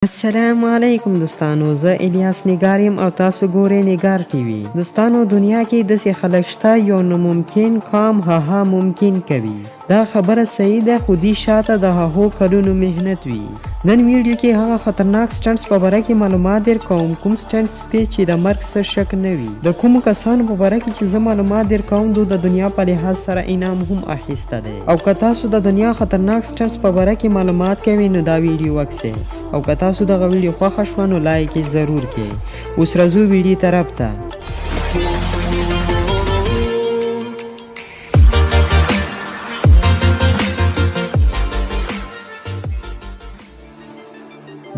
السلام علیکم دوستانو، زه الیاس نگار یم او تاسو ګورئ نگار ټي وي. دوستانو، دنیا کې داسې خلک شته یو ناممکن کام هغه ممکن کوي. دا خبره صحیح ده، خو دې شاته د هغو کلونو محنت وي. نن ویډیو کې هغه خطرناک سټنټس په باره کې معلومات درکوم، کوم سټنټس کې چې د مرګ څه شک نه وي. د کومو کسانو په باره کې چې زه معلومات درکوم د دنیا په لحاظ سره انعام هم اخیسته دی. او که تاسو د دنیا خطرناک سټنټس په باره کې معلومات کوئ نو دا ویډیو وکسئ. او که تاسو دغه ویډیو خوښه شوه نو لایک یې ضرور کړئ. اوس راځو ویډیو طرف ته.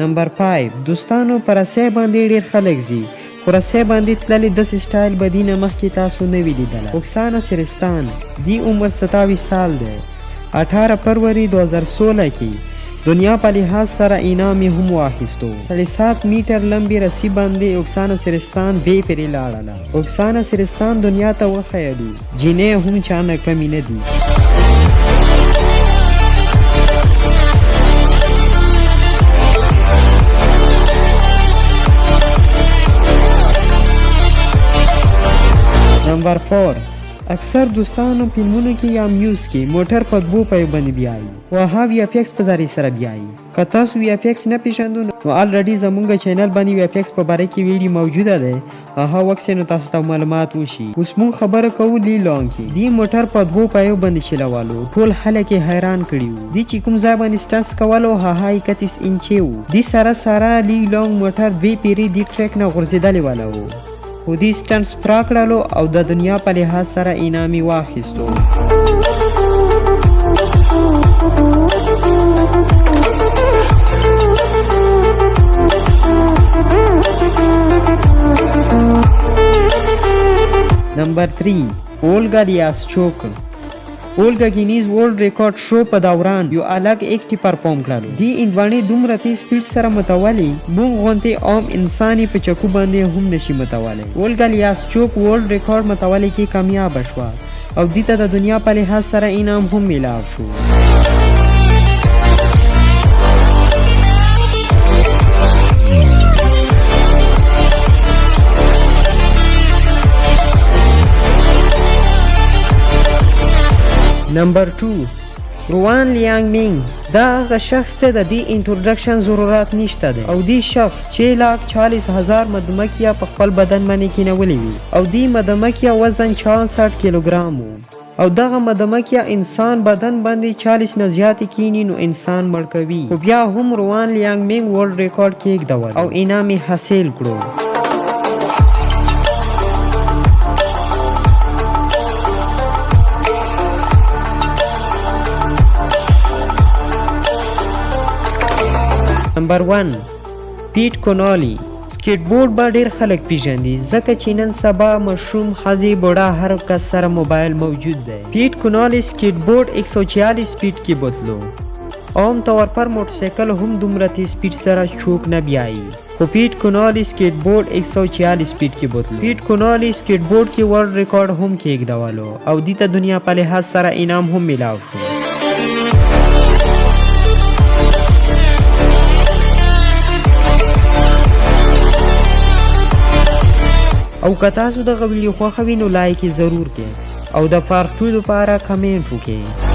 نمبر 5. دوستانو، په رسۍ باندې ډېر خلک ځي، خو رسۍ باندې تللې داسې سټایل به دې نه مخکې تاسو نه وي لیدلی. اوکسانا سرستان، دې عمر 27 سال دی. 18 فروری 2016 کې دنیا په لحاظ سره انعام یې هم واخیستو. 7 میټر لمبې رسۍ باندې اوکسانا سرستان بې پرې لاړله. اوکسانا سرستان دنیا ته وښیلو جینۍ هم چا نه کمې نه دي. نمبر 4. اکثر دوستانو فلمونو کې یا میوز کې موټر په دوو پایو باندې بیایي او هغه وی اف ایکس په ذریعې سره بیایي. که تاسو وی اف ایکس نه پیژندو نو الریډي زمونږ چینل باندې وی اف ایکس په باره کې ویډیو موجوده دی، هغه وکسئ نو تاسو ته معلومات وشي. اوس مونږ خبره کوو لی لانګ کې. دې موټر په دوو پایو باندې چلولو، ټول خلک یې حیران کړي وو. دې چې کوم ځای باندې سټنټس کولو هغه 31 انچې وو. دې سره لی لانګ موټر دوې پیرې دې ټریک نه غورځېدلی والا وو، خو دې سټنټس پرا کړلو او د دنیا په لحاظ سره انعام یې واخیستو. نمبر 3. اولګا لیاسچوک. اولګا گینیز ورلد ریکارډ شو په دوران یو الګ ایکټ پرفارم کړلو. دې انډوانې دومره تیز سپیډ سره متوالي موږ غونتې عام انساني په چکو باندې هم نشي متوالی. اولګا لیاسچوک ورلد ریکارډ متوالي کې کامیاب شوه او دې ته د دنیا په لحاظ سره انعام هم میلاو شو. نمبر 2. روان لیانګ مینګ. دا هغه شخص ته د دې انټروډکشن ضرورت نشته دی او دې شخص 6,40,000 مدمکیا په خپل بدن باندې کینولې وي او دې مدمکیا وزن 64 کیلوګرام وو. او دغه مدمکیا انسان بدن باندې 40 نه زیاتې کینی نو انسان مړ کوي. خو بیا هم روان لیانګ مینګ ورلد ریکارډ کېږدول او انعام یې حاصل کړو. نمبر 1. پیټ کونالي. سکیټ بورډ به ډېر خلک پیژني ځکه چې نن سبا مشروم ښځې بوډا هر کس سره موبایل موجود دی. پیټ کونالي سکیټ بورډ 146 سپیډ کې بوتلو. عام طور پر موټرسایکل هم دومره تیز سپیډ سره چوک نه بیایي، خو پیټ کونالي سکیټ بورډ 146 سپیډ کې بوتلو. پیټ کونالي سکیټ بورډ کې ورلد ریکارډ هم کېږدولو او دې ته دنیا په لحاظ سره انعام هم میلاو شو. او که تاسو دغه ویډیو خوښوئ نو لایک یې ضرور کړئ او د پارت 2 لپاره کمنټ وکړئ.